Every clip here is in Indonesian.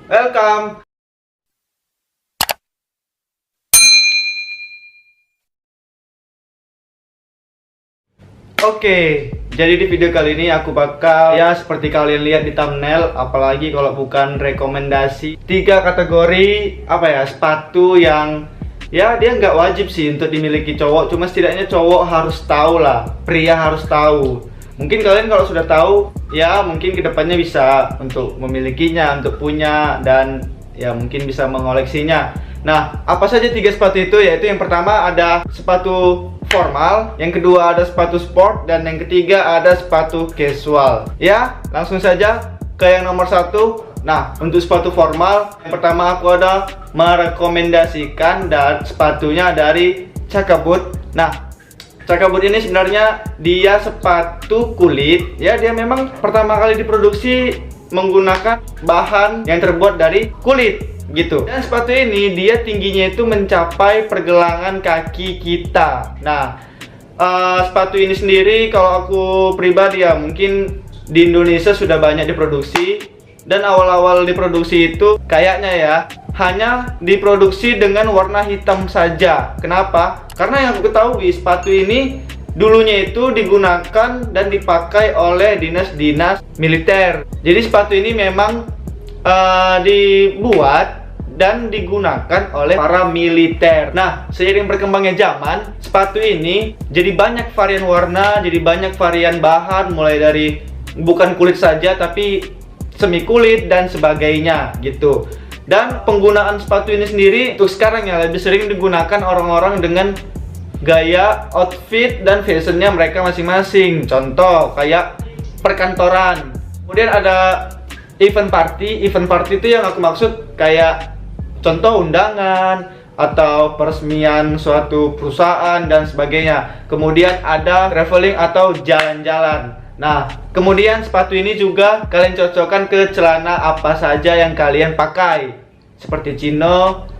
Welcome. Oke, jadi di video kali ini aku bakal ya seperti kalian lihat di thumbnail, apalagi kalau bukan rekomendasi 3 kategori apa ya sepatu yang ya dia nggak wajib sih untuk dimiliki cowok, cuma setidaknya cowok harus tahu lah, pria harus tahu. Mungkin kalian kalau sudah tahu ya mungkin kedepannya bisa untuk memilikinya, untuk punya dan ya mungkin bisa mengoleksinya. Nah, apa saja 3 sepatu itu? Yaitu yang pertama ada sepatu formal, yang kedua ada sepatu sport, dan yang ketiga ada sepatu casual. Ya, langsung saja ke yang nomor 1. Nah, untuk sepatu formal, yang pertama aku ada merekomendasikan dan sepatunya dari Chakaboot. Nah, Chakaboot ini sebenarnya dia sepatu kulit. Ya, dia memang pertama kali diproduksi menggunakan bahan yang terbuat dari kulit gitu. Dan sepatu ini dia tingginya itu mencapai pergelangan kaki kita. Nah, sepatu ini sendiri kalau aku pribadi ya mungkin di Indonesia sudah banyak diproduksi, dan awal-awal diproduksi itu kayaknya ya hanya diproduksi dengan warna hitam saja. Kenapa? Karena yang aku ketahui sepatu ini dulunya itu digunakan dan dipakai oleh dinas-dinas militer. Jadi sepatu ini memang dibuat dan digunakan oleh para militer. Nah, seiring berkembangnya zaman, sepatu ini jadi banyak varian warna, jadi banyak varian bahan, mulai dari bukan kulit saja tapi semi kulit dan sebagainya gitu. Dan penggunaan sepatu ini sendiri untuk sekarang ya lebih sering digunakan orang-orang dengan gaya outfit dan fashionnya mereka masing-masing. Contoh kayak perkantoran. Kemudian ada event party. Event party itu yang aku maksud kayak contoh undangan atau peresmian suatu perusahaan dan sebagainya. Kemudian ada traveling atau jalan-jalan. Nah, kemudian sepatu ini juga kalian cocokkan ke celana apa saja yang kalian pakai, seperti chino,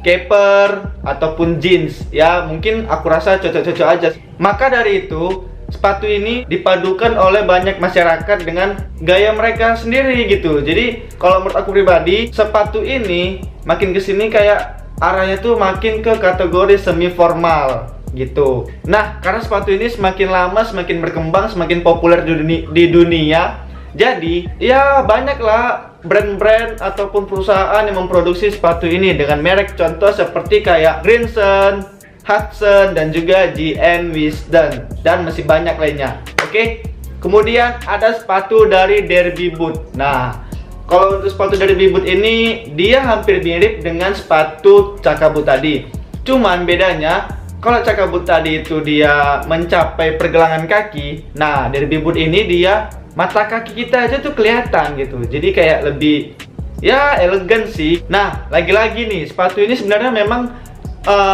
caper, ataupun jeans. Ya, mungkin aku rasa cocok-cocok aja. Maka dari itu, sepatu ini dipadukan oleh banyak masyarakat dengan gaya mereka sendiri gitu. Jadi kalau menurut aku pribadi, sepatu ini makin kesini kayak arahnya tuh makin ke kategori semi formal gitu. Nah, karena sepatu ini semakin lama semakin berkembang, semakin populer di dunia. Jadi ya banyaklah brand-brand ataupun perusahaan yang memproduksi sepatu ini dengan merek contoh seperti kayak Greenson, Hudson, dan juga GN Wisden, dan masih banyak lainnya. Oke. Kemudian ada sepatu dari Derby Boot. Nah, kalau untuk sepatu dari Derby Boot ini dia hampir mirip dengan sepatu Chakaboot tadi. Cuman bedanya kalau Chakaboot tadi itu dia mencapai pergelangan kaki. Nah, Derby Boot ini dia mata kaki kita aja tuh kelihatan gitu. Jadi kayak lebih ya elegan sih. Nah, lagi-lagi nih sepatu ini sebenarnya memang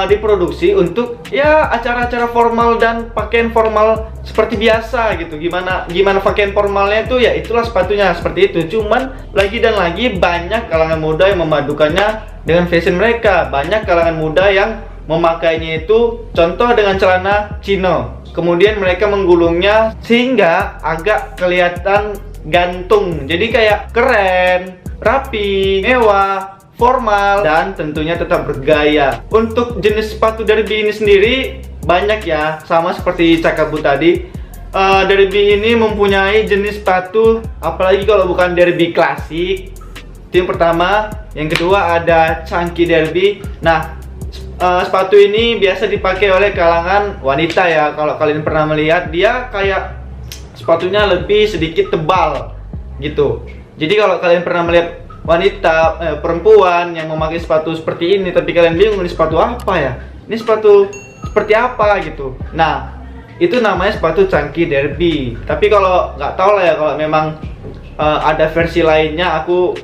diproduksi untuk ya acara-acara formal dan pakaian formal seperti biasa gitu. Gimana pakaian formalnya itu ya itulah sepatunya seperti itu. Cuman lagi dan lagi banyak kalangan muda yang memadukannya dengan fashion mereka. Banyak kalangan muda yang memakainya itu contoh dengan celana chino. Kemudian mereka menggulungnya sehingga agak kelihatan gantung. Jadi kayak keren, rapi, mewah, formal, dan tentunya tetap bergaya. Untuk jenis sepatu Derby ini sendiri banyak ya, sama seperti Chakaboot tadi. Derby ini mempunyai jenis sepatu, apalagi kalau bukan Derby klasik. Itu yang pertama. Yang kedua ada Chunky Derby. Nah, sepatu ini biasa dipakai oleh kalangan wanita ya. Kalau kalian pernah melihat, dia kayak sepatunya lebih sedikit tebal gitu. Jadi kalau kalian pernah melihat wanita, perempuan yang memakai sepatu seperti ini, tapi kalian bingung ini sepatu apa ya? Ini sepatu seperti apa gitu. Nah, itu namanya sepatu Chunky Derby. Tapi kalau nggak tahu lah ya, kalau memang ada versi lainnya aku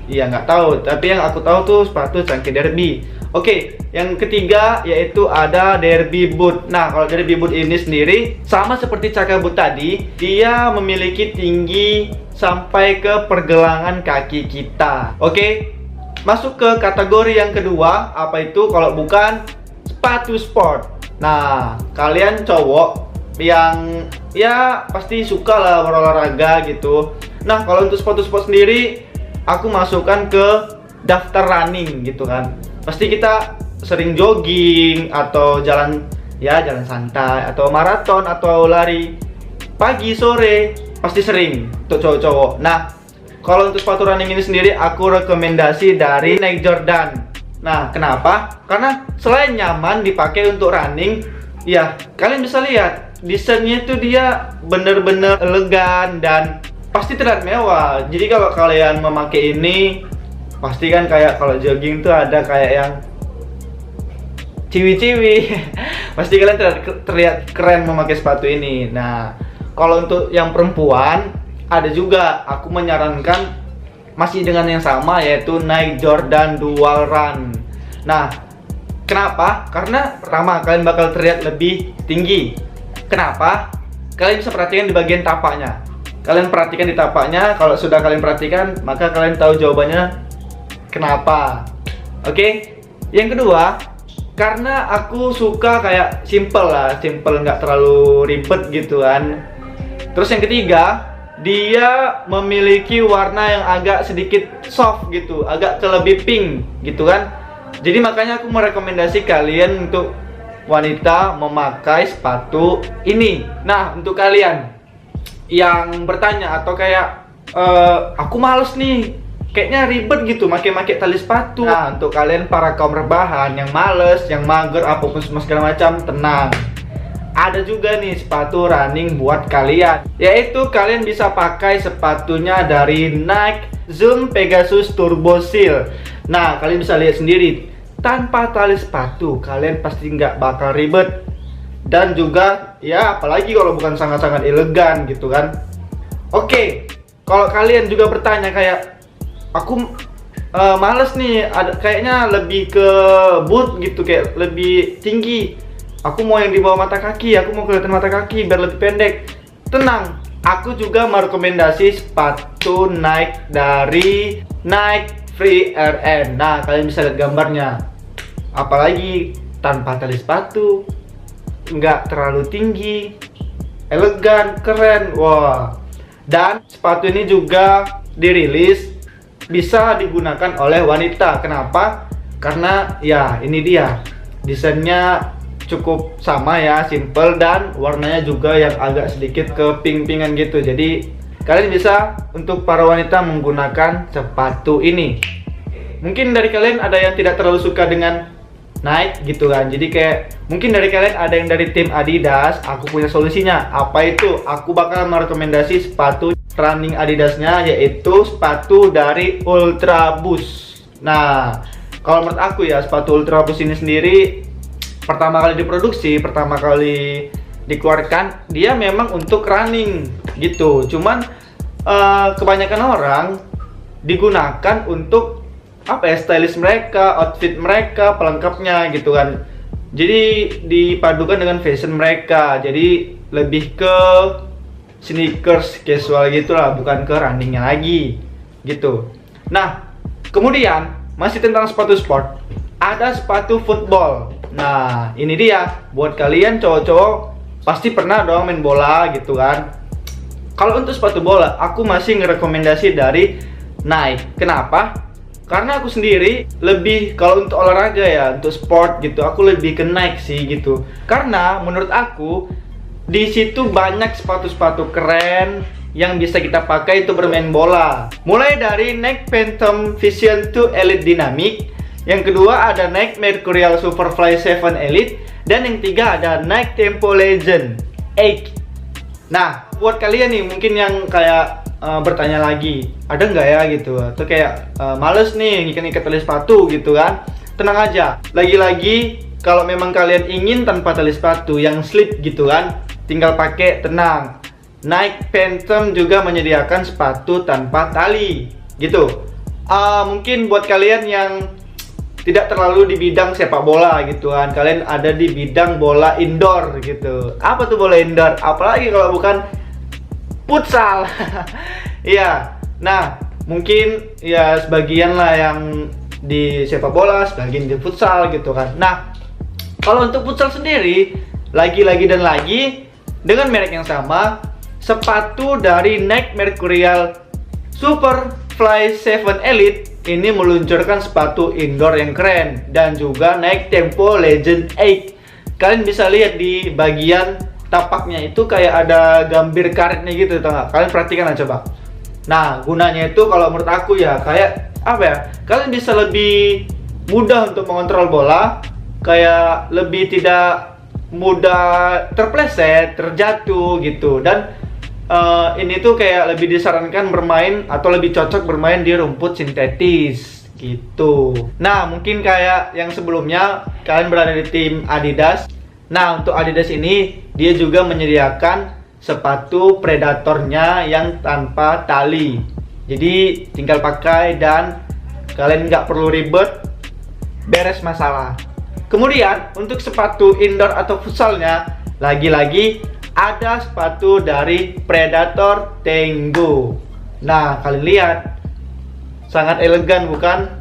ya nggak tahu. Tapi yang aku tahu tuh sepatu Chunky Derby. Oke, yang ketiga yaitu ada Derby Boot. Nah, kalau Derby Boot ini sendiri sama seperti Chakaboot tadi, dia memiliki tinggi sampai ke pergelangan kaki kita. Oke, masuk ke kategori yang kedua, apa itu kalau bukan sepatu sport. Nah, kalian cowok yang ya pasti suka lah berolahraga gitu. Nah, kalau untuk sepatu sport sendiri aku masukkan ke daftar running gitu kan. Pasti kita sering jogging atau jalan santai atau maraton atau lari pagi sore, pasti sering untuk cowok-cowok. Nah, kalau untuk sepatu running ini sendiri aku rekomendasi dari Nike Jordan. Nah, kenapa? Karena selain nyaman dipakai untuk running, ya kalian bisa lihat desainnya itu dia bener-bener elegan dan pasti terlihat mewah. Jadi kalau kalian memakai ini, pasti kan kayak kalau jogging tuh ada kayak yang ciwi-ciwi. Pasti kalian terlihat keren memakai sepatu ini. Nah, kalau untuk yang perempuan ada juga, aku menyarankan masih dengan yang sama, yaitu Nike Jordan Dual Run. Nah, kenapa? Karena pertama, kalian bakal terlihat lebih tinggi. Kenapa? Kalian bisa perhatikan di bagian tapaknya. Kalian perhatikan di tapaknya. Kalau sudah kalian perhatikan, maka kalian tahu jawabannya kenapa. Oke. Yang kedua, karena aku suka kayak simple, nggak terlalu ribet gitu kan. Terus yang ketiga, dia memiliki warna yang agak sedikit soft gitu, agak lebih pink gitu kan. Jadi makanya aku merekomendasi kalian untuk wanita memakai sepatu ini. Nah, untuk kalian yang bertanya atau kayak aku males nih, kayaknya ribet gitu make tali sepatu. Nah, untuk kalian para kaum rebahan yang males, yang mager, apapun semua segala macam, tenang. Ada juga nih sepatu running buat kalian, yaitu kalian bisa pakai sepatunya dari Nike Zoom Pegasus Turbo Seal. Nah, kalian bisa lihat sendiri, tanpa tali sepatu kalian pasti nggak bakal ribet. Dan juga ya apalagi kalau bukan sangat-sangat elegan gitu kan. Oke, kalau kalian juga bertanya kayak aku males nih, ada kayaknya lebih ke boot gitu, kayak lebih tinggi. Aku mau yang di bawah mata kaki, aku mau kelihatan mata kaki biar lebih pendek. Tenang, aku juga merekomendasi sepatu Nike dari Nike Free RN. Nah, kalian bisa lihat gambarnya. Apalagi tanpa tali sepatu, nggak terlalu tinggi, elegan, keren. Wah. Dan sepatu ini juga dirilis bisa digunakan oleh wanita. Kenapa? Karena ya ini dia, desainnya cukup sama ya, simple, dan warnanya juga yang agak sedikit ke pink-pinkan gitu. Jadi kalian bisa untuk para wanita menggunakan sepatu ini. Mungkin dari kalian ada yang tidak terlalu suka dengan Nike gitu kan. Jadi kayak mungkin dari kalian ada yang dari tim Adidas. Aku punya solusinya. Apa itu? Aku bakal merekomendasi sepatu running Adidasnya, yaitu sepatu dari Ultra Boost. Nah, kalau menurut aku ya, sepatu Ultra Boost ini sendiri pertama kali diproduksi, pertama kali dikeluarkan, dia memang untuk running gitu. Cuman kebanyakan orang digunakan untuk apa ya, stylist mereka, outfit mereka, pelengkapnya gitu kan. Jadi dipadukan dengan fashion mereka. Jadi lebih ke sneakers casual gitulah, bukan ke runningnya lagi gitu. Nah, kemudian masih tentang sepatu sport, ada sepatu football. Nah, ini dia buat kalian cowok-cowok, pasti pernah dong main bola gitu kan. Kalau untuk sepatu bola, aku masih ngerekomendasi dari Nike. Kenapa? Karena aku sendiri lebih, kalau untuk olahraga ya, untuk sport gitu, aku lebih ke Nike sih gitu. Karena menurut aku di situ banyak sepatu-sepatu keren yang bisa kita pakai untuk bermain bola. Mulai dari Nike Phantom Vision 2 Elite Dynamic, yang kedua ada Nike Mercurial Superfly 7 Elite, dan yang tiga ada Nike Tempo Legend 8. Nah, buat kalian nih mungkin yang kayak bertanya lagi, ada nggak ya gitu, atau kayak males nih ngikat-ngikat tali sepatu gitu kan. Tenang aja, lagi-lagi kalau memang kalian ingin tanpa tali sepatu yang slip gitu kan, tinggal pakai, tenang. Nike Phantom juga menyediakan sepatu tanpa tali gitu. Mungkin buat kalian yang tidak terlalu di bidang sepak bola gitu kan, kalian ada di bidang bola indoor gitu. Apa tuh bola indoor? Apalagi kalau bukan futsal. Iya. Nah, mungkin ya sebagian lah yang di sepak bola, sebagian di futsal gitu kan. Nah, kalau untuk futsal sendiri, lagi-lagi dan lagi dengan merek yang sama, sepatu dari Nike Mercurial Super Fly 7 Elite ini meluncurkan sepatu indoor yang keren dan juga naik tempo Legend 8. Kalian bisa lihat di bagian tapaknya itu kayak ada gambir karetnya gitu, tau gak? Kalian perhatikan aja coba. Nah, gunanya itu kalau menurut aku ya kayak apa ya? Kalian bisa lebih mudah untuk mengontrol bola, kayak lebih tidak mudah terpleset, terjatuh gitu. Dan ini tuh kayak lebih disarankan bermain atau lebih cocok bermain di rumput sintetis gitu. Nah, mungkin kayak yang sebelumnya kalian berada di tim Adidas. Nah, untuk Adidas ini dia juga menyediakan sepatu predatornya yang tanpa tali. Jadi tinggal pakai dan kalian nggak perlu ribet, beres masalah. Kemudian untuk sepatu indoor atau futsalnya, lagi-lagi ada sepatu dari Predator Tango. Nah, kalian lihat, sangat elegan bukan?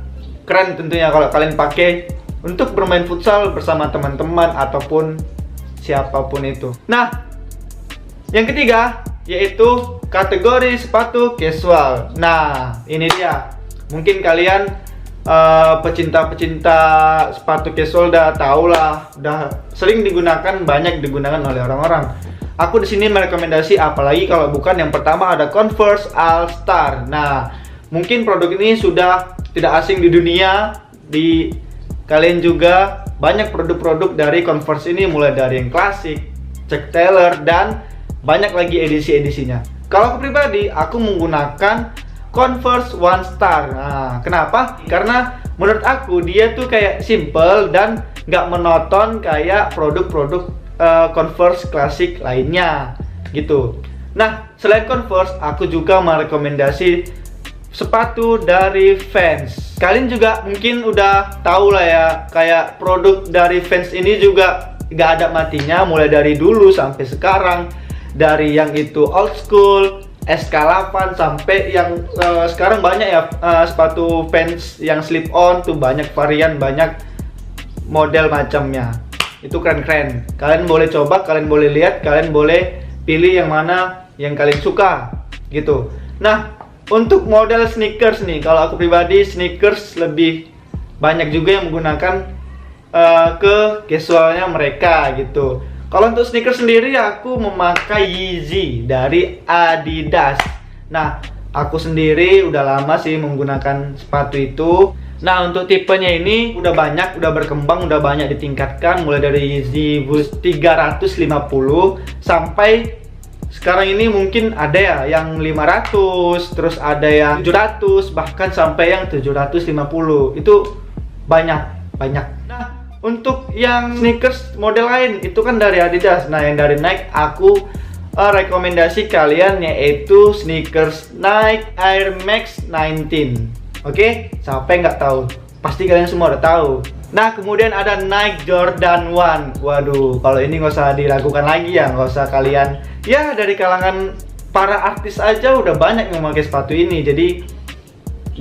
Keren tentunya kalau kalian pakai untuk bermain futsal bersama teman-teman ataupun siapapun itu. Nah, yang ketiga yaitu kategori sepatu casual. Nah, ini dia. Mungkin kalian pecinta-pecinta sepatu casual udah tahu lah, udah sering digunakan, banyak digunakan oleh orang-orang. Aku di sini merekomendasi, apalagi kalau bukan yang pertama ada Converse All Star. Nah, mungkin produk ini sudah tidak asing di dunia, di kalian juga banyak produk-produk dari Converse ini, mulai dari yang klasik, Chuck Taylor, dan banyak lagi edisi-edisinya. Kalau aku pribadi, aku menggunakan Converse One Star. Nah, kenapa? Karena menurut aku dia tuh kayak simple dan nggak monoton kayak produk-produk Converse klasik lainnya gitu. Nah, selain Converse, aku juga merekomendasi sepatu dari Vans. Kalian juga mungkin udah tahu lah ya, kayak produk dari Vans ini juga nggak ada matinya, mulai dari dulu sampai sekarang. Dari yang itu old school, SK8 sampai yang sekarang banyak ya, sepatu Vans yang slip on tuh banyak varian, banyak model macamnya. Itu keren-keren. Kalian boleh coba, kalian boleh lihat, kalian boleh pilih yang mana yang kalian suka gitu. Nah, untuk model sneakers nih, kalau aku pribadi sneakers lebih banyak juga yang menggunakan ke casualnya mereka gitu. Kalau untuk sneakers sendiri aku memakai Yeezy dari Adidas. Nah, aku sendiri udah lama sih menggunakan sepatu itu. Nah, untuk tipenya ini udah banyak, udah berkembang, udah banyak ditingkatkan, mulai dari Yeezy Boost 350 sampai sekarang ini mungkin ada ya yang 500, terus ada yang 700, bahkan sampai yang 750. Itu banyak. Nah, untuk yang sneakers model lain itu kan dari Adidas. Nah, yang dari Nike aku rekomendasi kalian yaitu sneakers Nike Air Max 19. Oke, siapa yang nggak tahu? Pasti kalian semua udah tahu. Nah, kemudian ada Nike Jordan 1. Waduh, kalau ini nggak usah diragukan lagi ya, nggak usah kalian. Ya, dari kalangan para artis aja udah banyak yang memakai sepatu ini. Jadi,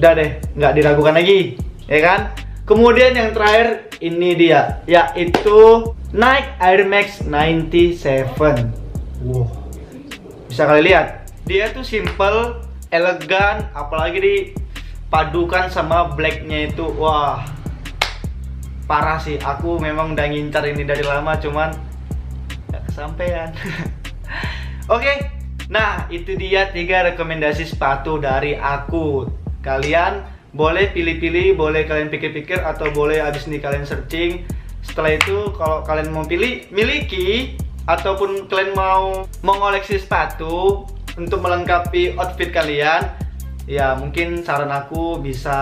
udah deh, nggak diragukan lagi, ya kan? Kemudian yang terakhir ini dia, yaitu Nike Air Max 97. Wow, bisa kalian lihat, dia tuh simple, elegan, apalagi dipadukan sama blacknya itu, wah, parah sih. Aku memang udah ngincar ini dari lama, cuman gak kesampean. Oke, nah itu dia 3 rekomendasi sepatu dari aku. Kalian boleh pilih-pilih, boleh kalian pikir-pikir, atau boleh abis ini kalian searching. Setelah itu kalau kalian mau pilih, miliki, ataupun kalian mau mengoleksi sepatu untuk melengkapi outfit kalian, ya mungkin saran aku bisa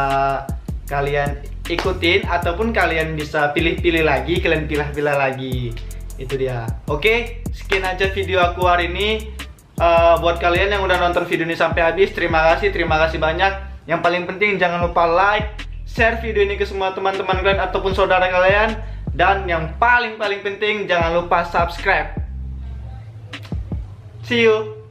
kalian ikutin, ataupun kalian bisa pilih-pilih lagi, kalian pilih-pilih lagi. Itu dia. Oke, sekian aja video aku hari ini. Buat kalian yang udah nonton video ini sampai habis, terima kasih banyak. Yang paling penting jangan lupa like, share video ini ke semua teman-teman kalian ataupun saudara kalian. Dan yang paling penting jangan lupa subscribe. See you.